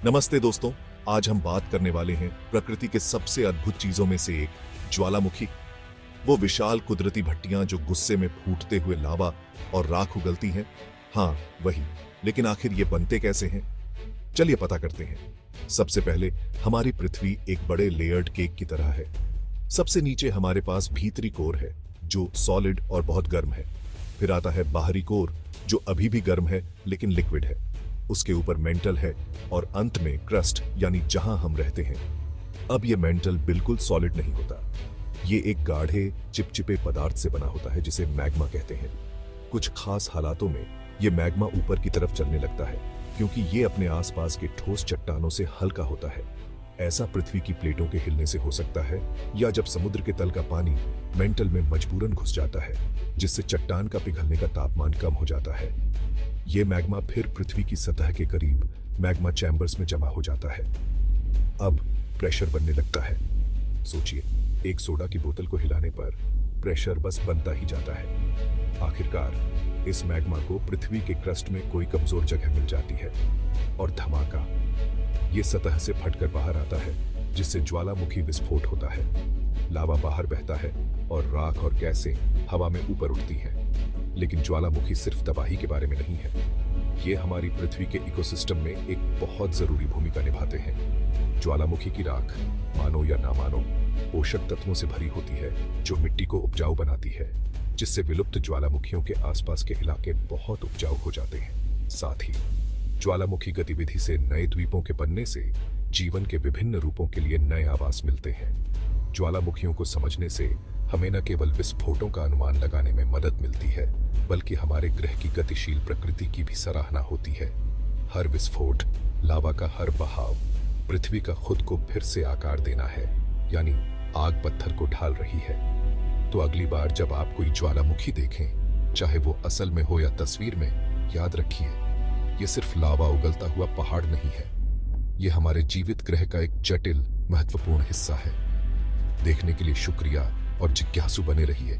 नमस्ते दोस्तों। आज हम बात करने वाले हैं प्रकृति के सबसे अद्भुत चीजों में से एक, ज्वालामुखी। वो विशाल कुदरती भट्टियां जो गुस्से में फूटते हुए लावा और राख उगलती हैं। हाँ, वही। लेकिन आखिर ये बनते कैसे हैं? चलिए पता करते हैं। सबसे पहले हमारी पृथ्वी एक बड़े लेयर्ड केक की तरह है। सबसे नीचे हमारे पास भीतरी कोर है जो सॉलिड और बहुत गर्म है। फिर आता है बाहरी कोर जो अभी भी गर्म है लेकिन लिक्विड है। उसके ऊपर मेंटल है और अंत में क्रस्ट यानी जहां हम रहते हैं। अब ये मेंटल बिल्कुल सॉलिड नहीं होता। ये एक गाढ़े चिपचिपे पदार्थ से बना होता है जिसे मैग्मा कहते हैं। कुछ खास हालातों में ये मैग्मा ऊपर की तरफ चलने लगता है क्योंकि ये अपने आसपास के ठोस चट्टानों से हल्का होता है। ऐसा पृथ्वी की प्लेटों के हिलने से हो सकता है या जब समुद्र के तल का पानी मेंटल में मजबूरन घुस जाता है जिससे चट्टान का पिघलने का तापमान कम हो जाता है। ये मैग्मा फिर पृथ्वी की सतह के करीब मैग्मा चैम्बर्स में जमा हो जाता है। अब प्रेशर बनने लगता है। सोचिए, एक सोडा की बोतल को हिलाने पर प्रेशर बस बनता ही जाता है। आखिरकार इस मैग्मा को पृथ्वी के क्रस्ट में कोई कमजोर जगह मिल जाती है और धमाका, ये सतह से फटकर बाहर आता है जिससे ज्वालामुखी विस्फोट होता है। लावा बाहर बहता है और राख और गैसें हवा में ऊपर उठती हैं। लेकिन ज्वालामुखी सिर्फ तबाही के बारे में नहीं है। ये हमारी पृथ्वी के इकोसिस्टम में एक बहुत जरूरी भूमिका निभाते हैं। ज्वालामुखी की राख, मानो या ना मानो, पोषक तत्वों से भरी होती है जो मिट्टी को उपजाऊ बनाती है, जिससे विलुप्त ज्वालामुखियों के आसपास के इलाके बहुत उपजाऊ हो जाते हैं। साथ ही ज्वालामुखी गतिविधि से नए द्वीपों के बनने से जीवन के विभिन्न रूपों के लिए नए आवास मिलते हैं। ज्वालामुखियों को समझने से हमें न केवल विस्फोटों का अनुमान लगाने में मदद मिलती है, बल्कि हमारे ग्रह की गतिशील प्रकृति की भी सराहना होती है। हर विस्फोट, लावा का हर बहाव पृथ्वी का खुद को फिर से आकार देना है, यानी आग पत्थर को ढाल रही है। तो अगली बार जब आप कोई ज्वालामुखी देखें, चाहे वो असल में हो या तस्वीर में, याद रखिए, ये सिर्फ लावा उगलता हुआ पहाड़ नहीं है। ये हमारे जीवित ग्रह का एक जटिल, महत्वपूर्ण हिस्सा है। देखने के लिए शुक्रिया और जिज्ञासु बने रहिए।